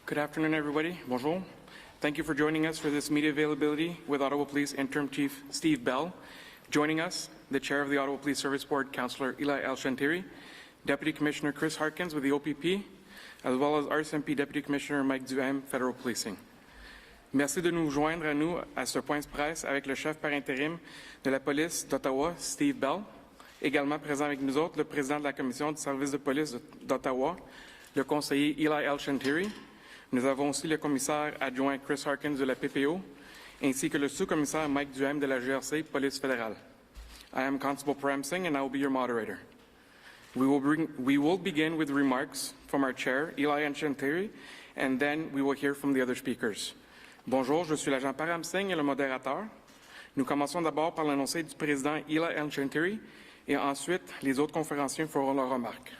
Good afternoon, everybody. Bonjour. Thank you for joining us for this media availability with Ottawa Police Interim Chief Steve Bell. Joining us, the Chair of the Ottawa Police Service Board, Councillor Eli El-Shantiri, Deputy Commissioner Chris Harkins with the OPP, as well as RCMP Deputy Commissioner Mike Duhem, Federal Policing. Merci de nous joindre à nous à ce point de presse avec le chef par intérim de la police d'Ottawa, Steve Bell. Également présent avec nous autres, le président de la commission du service de police d'Ottawa, le conseiller Eli El-Shantiri. Nous avons aussi le commissaire adjoint Chris Harkins de la PPO, ainsi que le sous-commissaire Mike Duhem de la GRC, Police fédérale. I am Constable Param Singh, and I will be your moderator. We will begin with remarks from our chair, Eli El-Shantiri, and then we will hear from the other speakers. Bonjour, je suis l'agent Param Singh et le modérateur. Nous commençons d'abord par l'annoncé du président Eli El-Shantiri et ensuite les autres conférenciers feront leurs remarques.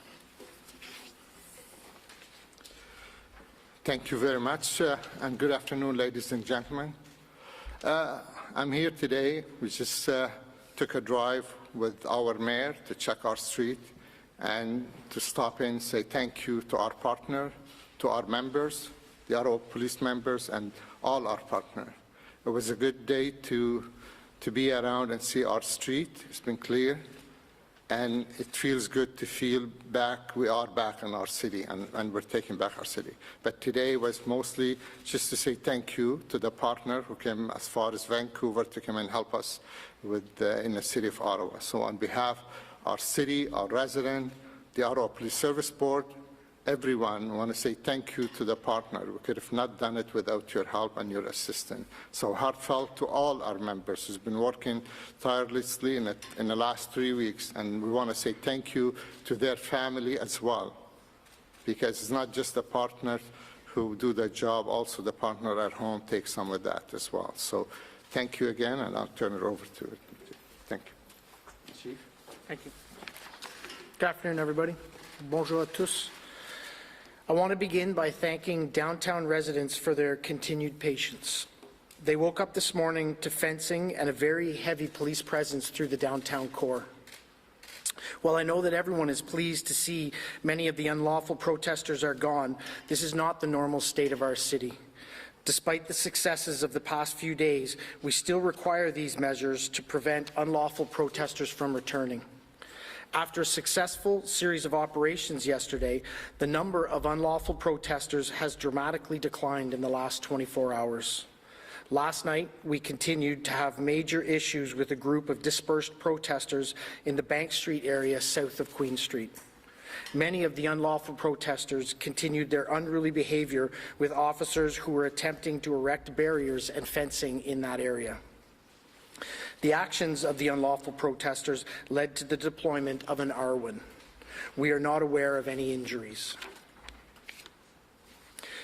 Thank you very much, and good afternoon, ladies and gentlemen. I'm here today. We just took a drive with our mayor to check our street and to stop in and say thank you to our partner, to our members, the Ottawa police members, and all our partners. It was a good day to be around and see our street. It's been clear. And it feels good to feel back, we are back in our city, and we're taking back our city. But today was mostly just to say thank you to the partner who came as far as Vancouver to come and help us with, in the city of Ottawa. So on behalf of our city, our resident, the Ottawa Police Service Board, everyone, I want to say thank you to the partner. We could have not done it without your help and your assistance. So heartfelt to all our members who's been working tirelessly in the last 3 weeks, and we want to say thank you to their family as well, because it's not just the partner who do the job, also the partner at home takes some of that as well. So thank you again, and I'll turn it over to you. Thank you. Chief. Thank you. Good afternoon, everybody. Bonjour à tous. I want to begin by thanking downtown residents for their continued patience. They woke up this morning to fencing and a very heavy police presence through the downtown core. While I know that everyone is pleased to see many of the unlawful protesters are gone, this is not the normal state of our city. Despite the successes of the past few days, we still require these measures to prevent unlawful protesters from returning. After a successful series of operations yesterday, the number of unlawful protesters has dramatically declined in the last 24 hours. Last night, we continued to have major issues with a group of dispersed protesters in the Bank Street area south of Queen Street. Many of the unlawful protesters continued their unruly behavior with officers who were attempting to erect barriers and fencing in that area. The actions of the unlawful protesters led to the deployment of an Arwin. We are not aware of any injuries.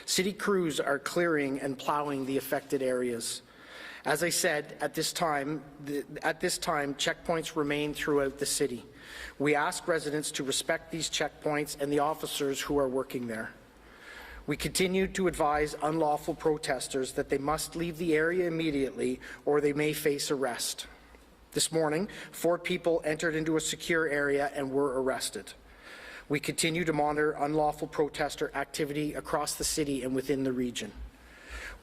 City crews are clearing and plowing the affected areas. As I said, at this time, checkpoints remain throughout the city. We ask residents to respect these checkpoints and the officers who are working there. We continue to advise unlawful protesters that they must leave the area immediately or they may face arrest. This morning, 4 people entered into a secure area and were arrested. We continue to monitor unlawful protester activity across the city and within the region.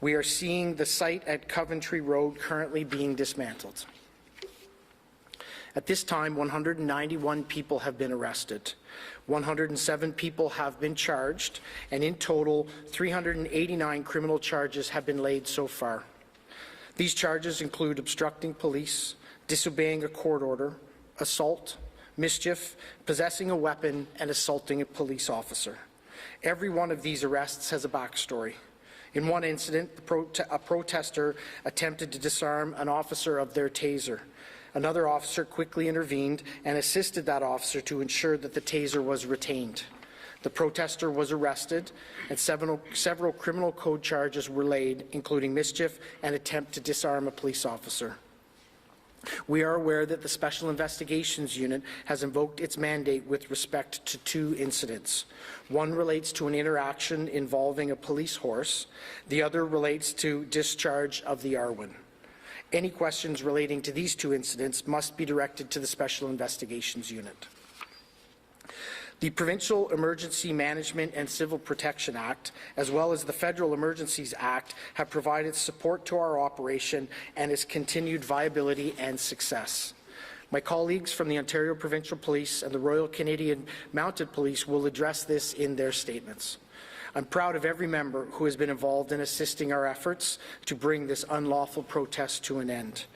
We are seeing the site at Coventry Road currently being dismantled. At this time, 191 people have been arrested. 107 people have been charged, and in total, 389 criminal charges have been laid so far. These charges include obstructing police, disobeying a court order, assault, mischief, possessing a weapon, and assaulting a police officer. Every one of these arrests has a backstory. In one incident, a protester attempted to disarm an officer of their taser. Another officer quickly intervened and assisted that officer to ensure that the taser was retained. The protester was arrested and several criminal code charges were laid, including mischief and attempt to disarm a police officer. We are aware that the Special Investigations Unit has invoked its mandate with respect to 2 incidents. One relates to an interaction involving a police horse. The other relates to discharge of the Arwin. Any questions relating to these 2 incidents must be directed to the Special Investigations Unit. The Provincial Emergency Management and Civil Protection Act, as well as the Federal Emergencies Act, have provided support to our operation and its continued viability and success. My colleagues from the Ontario Provincial Police and the Royal Canadian Mounted Police will address this in their statements. I'm proud of every member who has been involved in assisting our efforts to bring this unlawful protest to an end.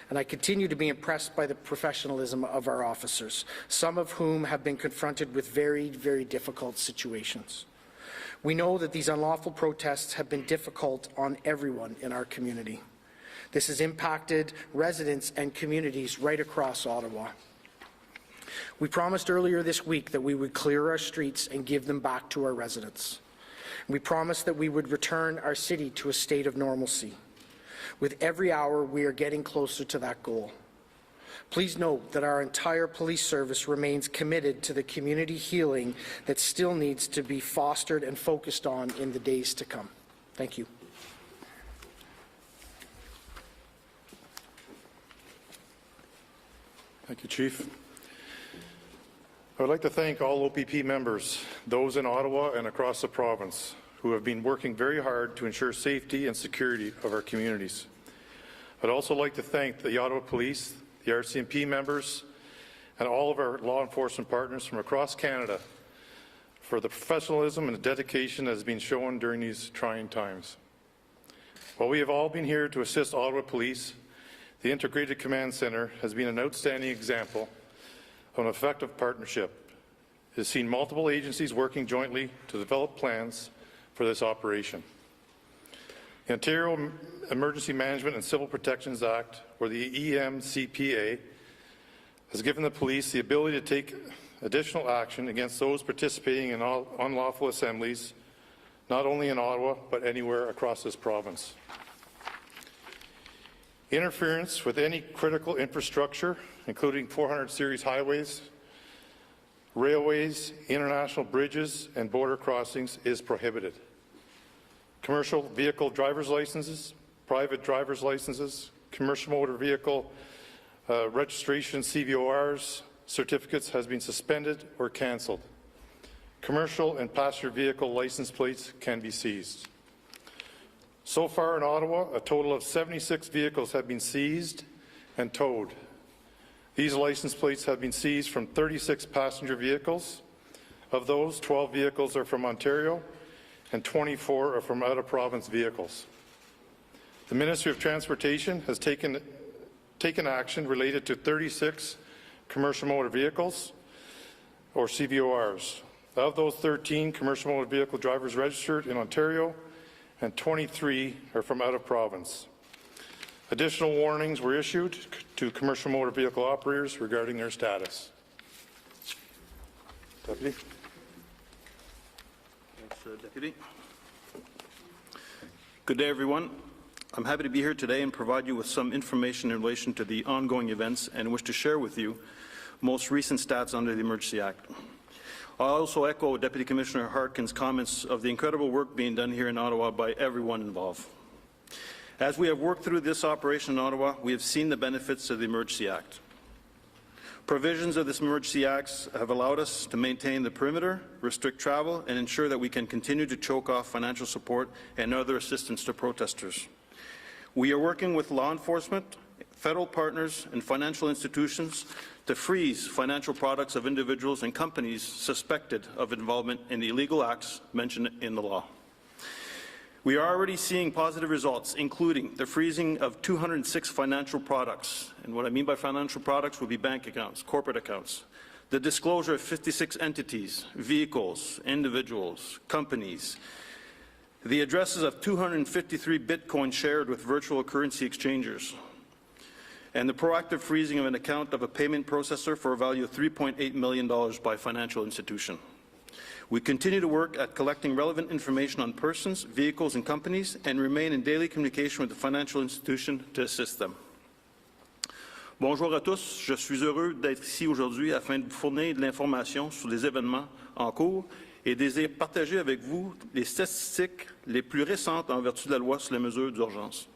And I continue to be impressed by the professionalism of our officers, some of whom have been confronted with very, very difficult situations. We know that these unlawful protests have been difficult on everyone in our community. This has impacted residents and communities right across Ottawa. We promised earlier this week that we would clear our streets and give them back to our residents. We promised that we would return our city to a state of normalcy. With every hour, we are getting closer to that goal. Please note that our entire police service remains committed to the community healing that still needs to be fostered and focused on in the days to come. Thank you. Thank you, Chief. I would like to thank all OPP members, those in Ottawa and across the province, who have been working very hard to ensure safety and security of our communities. I'd also like to thank the Ottawa Police, the RCMP members, and all of our law enforcement partners from across Canada for the professionalism and the dedication that has been shown during these trying times. While we have all been here to assist Ottawa Police, the Integrated Command Centre has been an outstanding example of an effective partnership. It has seen multiple agencies working jointly to develop plans for this operation. The Ontario Emergency Management and Civil Protections Act, or the EMCPA, has given the police the ability to take additional action against those participating in unlawful assemblies, not only in Ottawa, but anywhere across this province. Interference with any critical infrastructure, including 400 series highways, railways, international bridges, and border crossings, is prohibited. Commercial vehicle driver's licenses, private driver's licenses, commercial motor vehicle registration CVORs certificates has been suspended or cancelled. Commercial and passenger vehicle license plates can be seized. So far in Ottawa, a total of 76 vehicles have been seized and towed. These license plates have been seized from 36 passenger vehicles. Of those, 12 vehicles are from Ontario and 24 are from out-of-province vehicles. The Ministry of Transportation has taken action related to 36 commercial motor vehicles, or CVORs. Of those, 13 commercial motor vehicle drivers registered in Ontario and 23 are from out-of-province. Additional warnings were issued to commercial motor vehicle operators regarding their status. Deputy. Thanks, Deputy. Good day, everyone. I'm happy to be here today and provide you with some information in relation to the ongoing events and wish to share with you most recent stats under the Emergency Act. I also echo Deputy Commissioner Harkin's comments of the incredible work being done here in Ottawa by everyone involved. As we have worked through this operation in Ottawa, we have seen the benefits of the Emergency Act. Provisions of this Emergency Act have allowed us to maintain the perimeter, restrict travel, and ensure that we can continue to choke off financial support and other assistance to protesters. We are working with law enforcement, federal partners, and financial institutions to freeze financial products of individuals and companies suspected of involvement in the illegal acts mentioned in the law. We are already seeing positive results, including the freezing of 206 financial products. And what I mean by financial products would be bank accounts, corporate accounts. The disclosure of 56 entities, vehicles, individuals, companies. The addresses of 253 Bitcoin shared with virtual currency exchangers. And the proactive freezing of an account of a payment processor for a value of $3.8 million by a financial institution. We continue to work at collecting relevant information on persons, vehicles, and companies, and remain in daily communication with the financial institution to assist them. Bonjour à tous, je suis heureux d'être ici aujourd'hui afin de vous fournir de l'information sur les événements en cours et désire partager avec vous les statistiques les plus récentes en vertu de la loi sur les mesures d'urgence.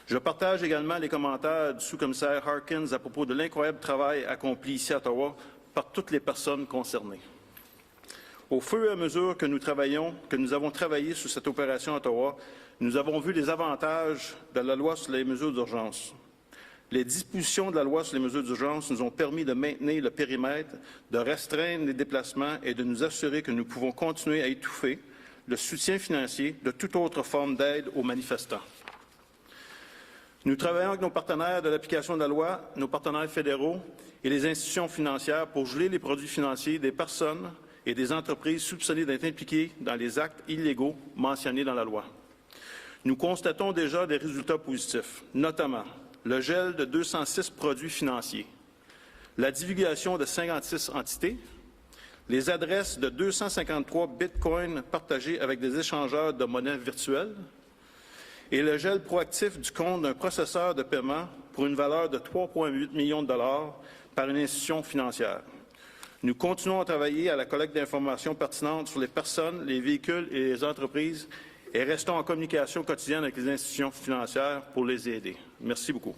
Je partage également les commentaires du sous-commissaire Harkins à propos de l'incroyable travail accompli ici à Ottawa par toutes les personnes concernées. Au fur et à mesure que nous avons travaillé sur cette opération à Ottawa, nous avons vu les avantages de la loi sur les mesures d'urgence. Les dispositions de la loi sur les mesures d'urgence nous ont permis de maintenir le périmètre, de restreindre les déplacements et de nous assurer que nous pouvons continuer à étouffer le soutien financier de toute autre forme d'aide aux manifestants. Nous travaillons avec nos partenaires de l'application de la loi, nos partenaires fédéraux et les institutions financières pour geler les produits financiers des personnes et des entreprises soupçonnées d'être impliquées dans les actes illégaux mentionnés dans la loi. Nous constatons déjà des résultats positifs, notamment le gel de 206 produits financiers, la divulgation de 56 entités, les adresses de 253 bitcoins partagés avec des échangeurs de monnaie virtuelle et le gel proactif du compte d'un processeur de paiement pour une valeur de 3,8 millions de dollars par une institution financière. Nous continuons à travailler à la collecte d'informations pertinentes sur les personnes, les véhicules et les entreprises et restons en communication quotidienne avec les institutions financières pour les aider. Merci beaucoup.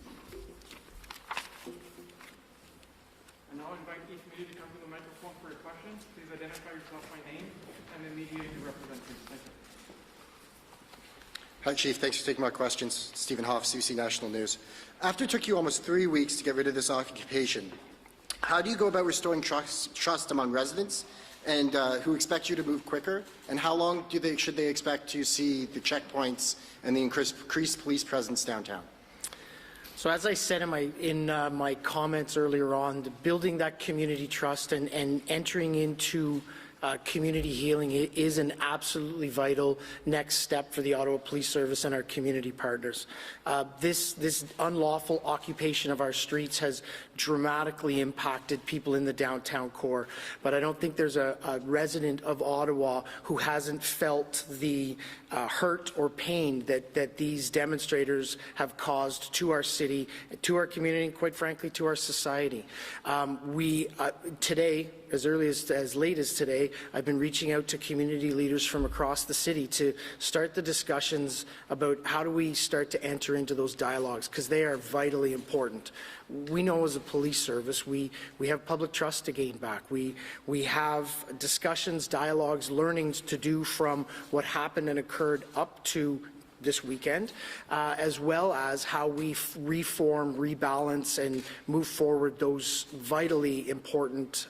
Hi, Chief. Thanks for taking my questions. Stephen Hoff, CBC National News. After it took you almost 3 weeks to get rid of this occupation, how do you go about restoring trust among residents and who expect you to move quicker? And how long should they expect to see the checkpoints and the increased police presence downtown? So as I said in my comments earlier on, building that community trust and entering into community healing is an absolutely vital next step for the Ottawa Police Service and our community partners. This unlawful occupation of our streets has dramatically impacted people in the downtown core, but I don't think there's a resident of Ottawa who hasn't felt the hurt or pain that these demonstrators have caused to our city, to our community, and quite frankly to our society. Today, as late as today, I've been reaching out to community leaders from across the city to start the discussions about how do we start to enter into those dialogues, because they are vitally important. We know as a police service, we have public trust to gain back. We have discussions, dialogues, learnings to do from what happened and occurred up to this weekend, as well as how we reform, rebalance, and move forward those vitally important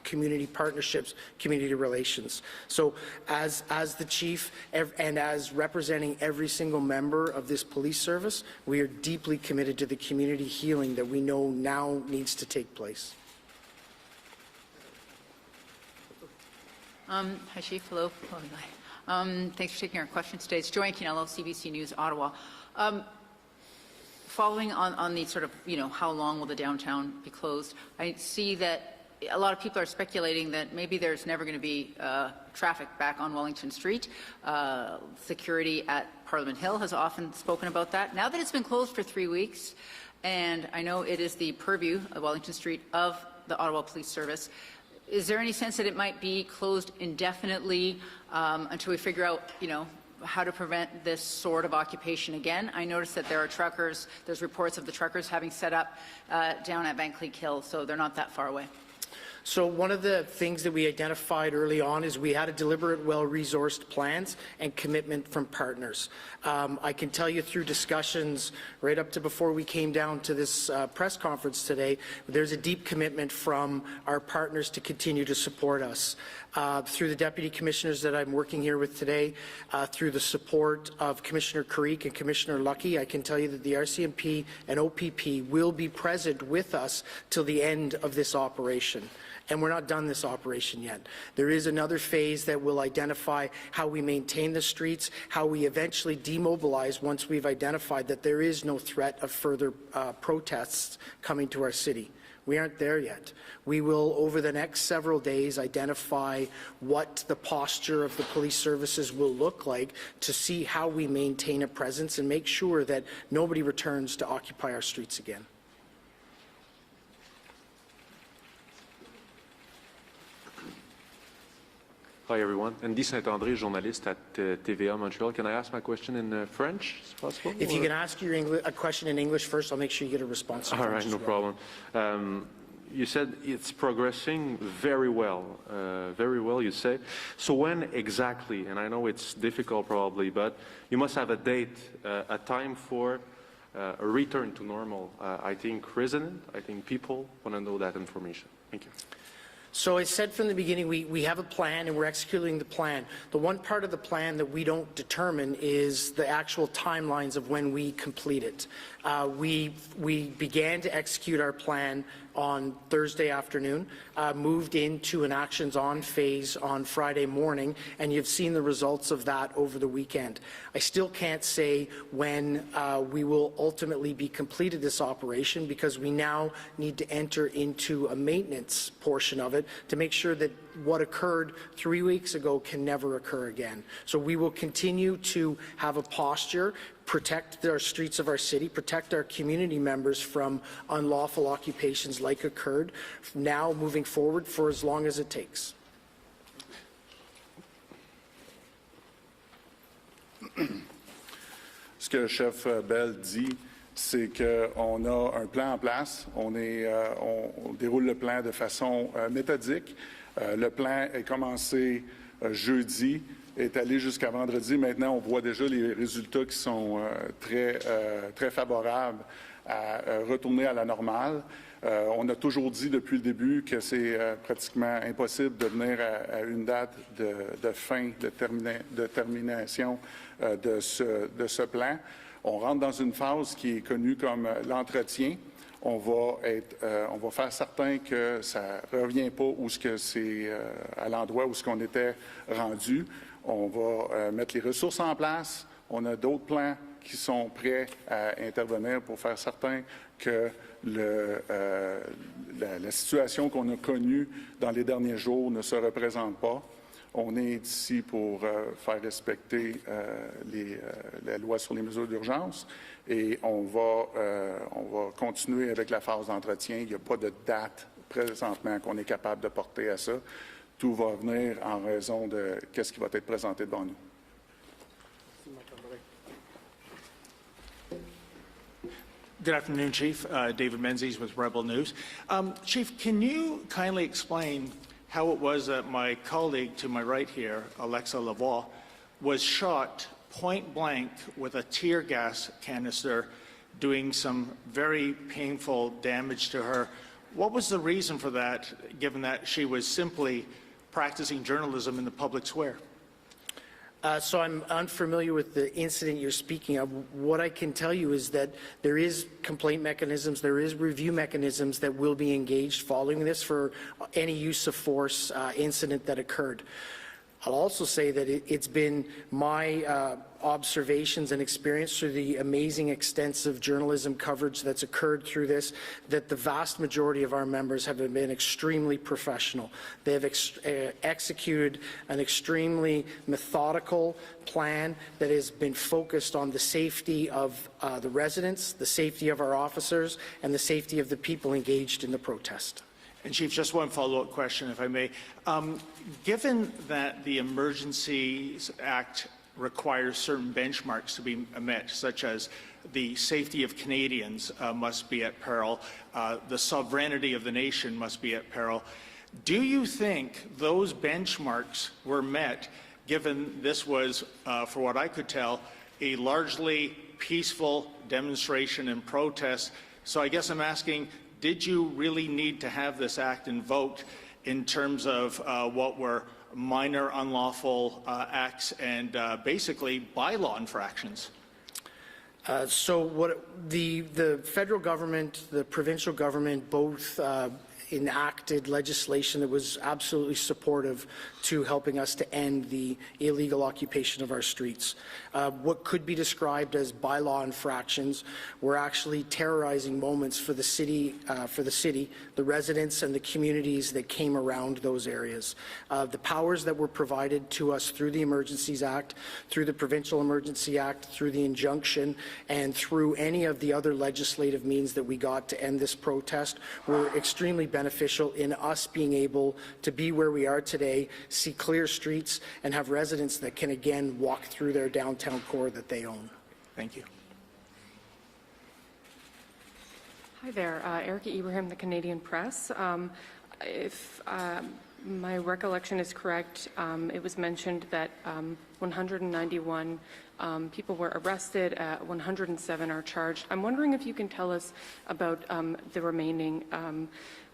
community partnerships, community relations. So as the chief and as representing every single member of this police service, we are deeply committed to the community healing that we know now needs to take place. Hi, Chief. Hello. Thanks for taking our question today. It's Joanne Canello, CBC News, Ottawa. Following on the sort of, how long will the downtown be closed? I see that a lot of people are speculating that maybe there's never going to be traffic back on Wellington Street. Security at Parliament Hill has often spoken about that. Now that it's been closed for 3 weeks, and I know it is the purview of Wellington Street of the Ottawa Police Service, is there any sense that it might be closed indefinitely until we figure out, how to prevent this sort of occupation again? I noticed that there are truckers, there's reports of the truckers having set up down at Van Cleek Hill, so they're not that far away. So one of the things that we identified early on is we had a deliberate, well-resourced plans and commitment from partners. I can tell you through discussions right up to before we came down to this press conference today, there's a deep commitment from our partners to continue to support us. Through the deputy commissioners that I'm working here with today, through the support of Commissioner Creek and Commissioner Lucky, I can tell you that the RCMP and OPP will be present with us till the end of this operation. And we're not done this operation yet. There is another phase that will identify how we maintain the streets, how we eventually demobilize once we've identified that there is no threat of further protests coming to our city. We aren't there yet. We will, over the next several days, identify what the posture of the police services will look like to see how we maintain a presence and make sure that nobody returns to occupy our streets again. Hi everyone, Andy Saint-André, journaliste at TVA Montreal. Can I ask my question in French, is it possible? If you can ask a question in English first, I'll make sure you get a response in All French right, no as well. problem. you said it's progressing very well, you say. So when exactly, and I know it's difficult probably, but you must have a date, a time for a return to normal. I think people want to know that information. Thank you. So I said from the beginning, we have a plan and we're executing the plan. The one part of the plan that we don't determine is the actual timelines of when we complete it. We began to execute our plan on Thursday afternoon, moved into an actions on phase on Friday morning, and you've seen the results of that over the weekend. I still can't say when we will ultimately be completed this operation, because we now need to enter into a maintenance portion of it to make sure that what occurred 3 weeks ago can never occur again. So we will continue to have a posture, protect our streets of our city, protect our community members from unlawful occupations like occurred, now moving forward for as long as it takes. Ce que le chef Bell dit, c'est qu'on a un plan en place. On déroule le plan de façon méthodique. Le plan est commencé jeudi, est allé jusqu'à vendredi. Maintenant, on voit déjà les résultats qui sont très favorables à retourner à la normale. On a toujours dit depuis le début que c'est pratiquement impossible de venir à une date de fin, de termination de ce plan. On rentre dans une phase qui est connue comme l'entretien. On va faire certain que ça ne revient pas où ce que c'est à l'endroit où ce qu'on était rendu. On va mettre les ressources en place. On a d'autres plans qui sont prêts à intervenir pour faire certain que la situation qu'on a connue dans les derniers jours ne se représente pas. On est ici pour faire respecter la loi sur les mesures d'urgence et on va continuer avec la phase d'entretien. Il n'y a pas de date présentement qu'on est capable de porter à ça. Tout va venir en raison de ce qui va être présenté devant nous. Good afternoon, Chief. David Menzies with Rebel News. Chief, can you kindly explain how it was that my colleague to my right here, Alexa Lavoie, was shot point blank with a tear gas canister, doing some very painful damage to her? What was the reason for that, given that she was simply practicing journalism in the public square? So I'm unfamiliar with the incident you're speaking of. What I can tell you is that there is complaint mechanisms, there is review mechanisms that will be engaged following this for any use of force incident that occurred. I'll also say that it's been my observations and experience through the amazing extensive journalism coverage that's occurred through this, that the vast majority of our members have been extremely professional. They have executed an extremely methodical plan that has been focused on the safety of the residents, the safety of our officers, and the safety of the people engaged in the protest. And Chief, just one follow-up question, if I may. Given that the Emergencies Act requires certain benchmarks to be met, such as the safety of Canadians must be at peril, the sovereignty of the nation must be at peril, do you think those benchmarks were met, given this was, for what I could tell, a largely peaceful demonstration and protest? So I guess I'm asking, did you really need to have this act invoked in terms of what were minor unlawful acts and basically bylaw infractions? So what the federal government, the provincial government, both enacted legislation that was absolutely supportive to helping us to end the illegal occupation of our streets. What could be described as bylaw infractions were actually terrorizing moments for the city, the residents and the communities that came around those areas. The powers that were provided to us through the Emergencies Act, through the Provincial Emergency Act, through the injunction, and through any of the other legislative means that we got to end this protest were extremely beneficial in us being able to be where we are today, see clear streets, and have residents that can again walk through their downtown core that they own. Thank you. Hi there, Erica Ibrahim, the Canadian Press. If my recollection is correct, it was mentioned that 191 people were arrested, 107 are charged. I'm wondering if you can tell us about the remaining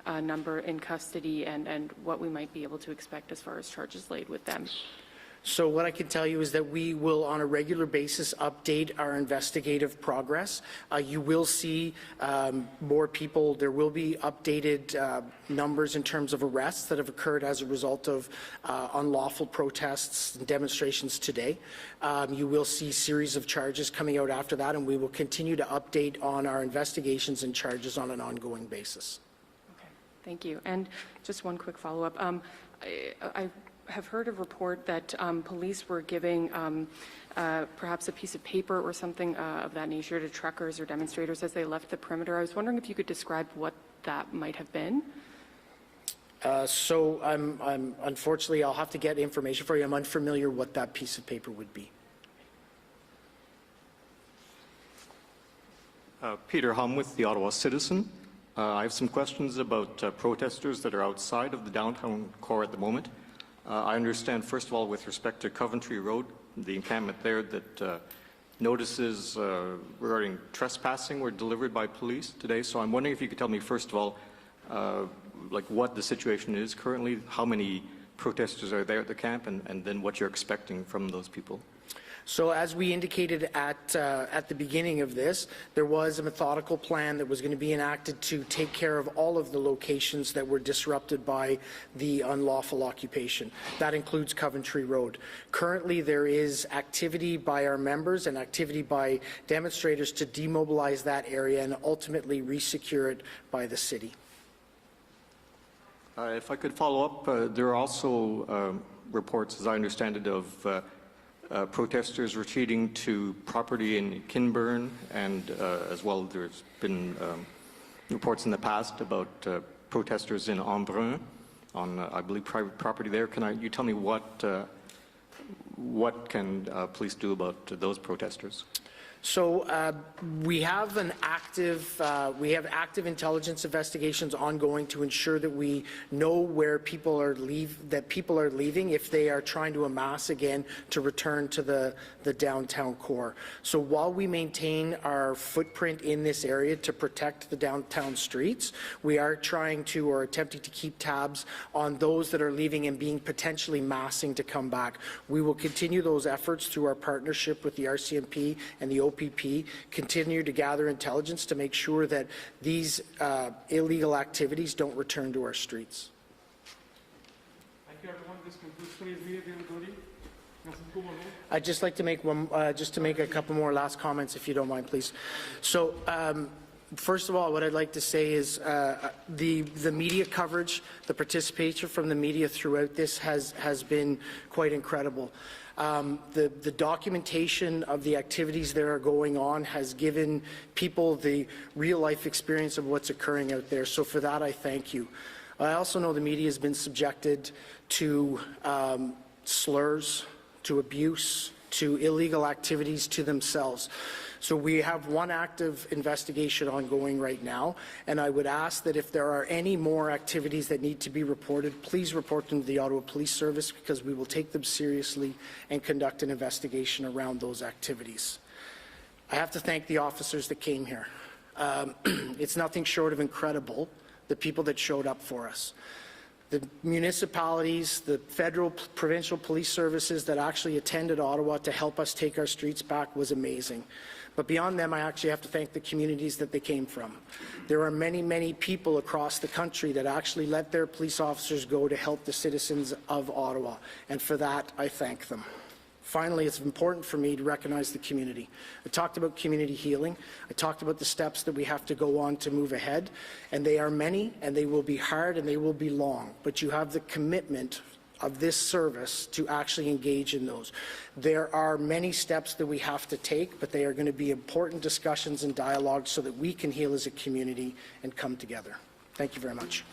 number in custody and what we might be able to expect as far as charges laid with them. So what I can tell you is that we will, on a regular basis, update our investigative progress. You will see more people. There will be updated numbers in terms of arrests that have occurred as a result of unlawful protests and demonstrations today. You will see a series of charges coming out after that, and we will continue to update on our investigations and charges on an ongoing basis. Okay, thank you. And just one quick follow-up. I have heard a report that police were giving perhaps a piece of paper or something of that nature to truckers or demonstrators as they left the perimeter. I was wondering if you could describe what that might have been. So unfortunately, I'll have to get information for you. I'm unfamiliar what that piece of paper would be. Peter Hum with the Ottawa Citizen. I have some questions about protesters that are outside of the downtown core at the moment. I understand, first of all, with respect to Coventry Road, the encampment there, that notices regarding trespassing were delivered by police today. So I'm wondering if you could tell me, first of all, like what the situation is currently, how many protesters are there at the camp, and then what you're expecting from those people. So as we indicated at the beginning of this, there was a methodical plan that was going to be enacted to take care of all of the locations that were disrupted by the unlawful occupation. That includes Coventry Road. Currently, there is activity by our members and activity by demonstrators to demobilize that area and ultimately resecure it by the city. If I could follow up, there are also reports, as I understand it, of protesters retreating to property in Kinburn, and as well there's been reports in the past about protesters in Embrun on, I believe, private property there. Can you tell me what can police do about those protesters? So we have active intelligence investigations ongoing to ensure that we know where people are leaving if they are trying to amass again to return to the downtown core. So while we maintain our footprint in this area to protect the downtown streets, we are trying to or attempting to keep tabs on those that are leaving and being potentially massing to come back. We will continue those efforts through our partnership with the RCMP and the OPP, continue to gather intelligence to make sure that these illegal activities don't return to our streets. Thank you, everyone. This concludes today's media availability. I'd just like to make a couple more last comments, if you don't mind, please. So. First of all, what I'd like to say is the media coverage, the participation from the media throughout this has been quite incredible. The documentation of the activities that are going on has given people the real-life experience of what's occurring out there. So for that, I thank you. I also know the media has been subjected to slurs, to abuse, to illegal activities to themselves. So we have one active investigation ongoing right now, and I would ask that if there are any more activities that need to be reported, please report them to the Ottawa Police Service, because we will take them seriously and conduct an investigation around those activities. I have to thank the officers that came here. It's nothing short of incredible, the people that showed up for us. The municipalities, the federal, provincial police services that actually attended Ottawa to help us take our streets back was amazing. But beyond them, I actually have to thank the communities that they came from. There are many, many people across the country that actually let their police officers go to help the citizens of Ottawa, and for that, I thank them. Finally, it's important for me to recognize the community. I talked about community healing. I talked about the steps that we have to go on to move ahead, and they are many, and they will be hard, and they will be long, but you have the commitment of this service to actually engage in those. There are many steps that we have to take, but they are going to be important discussions and dialogues so that we can heal as a community and come together. Thank you very much.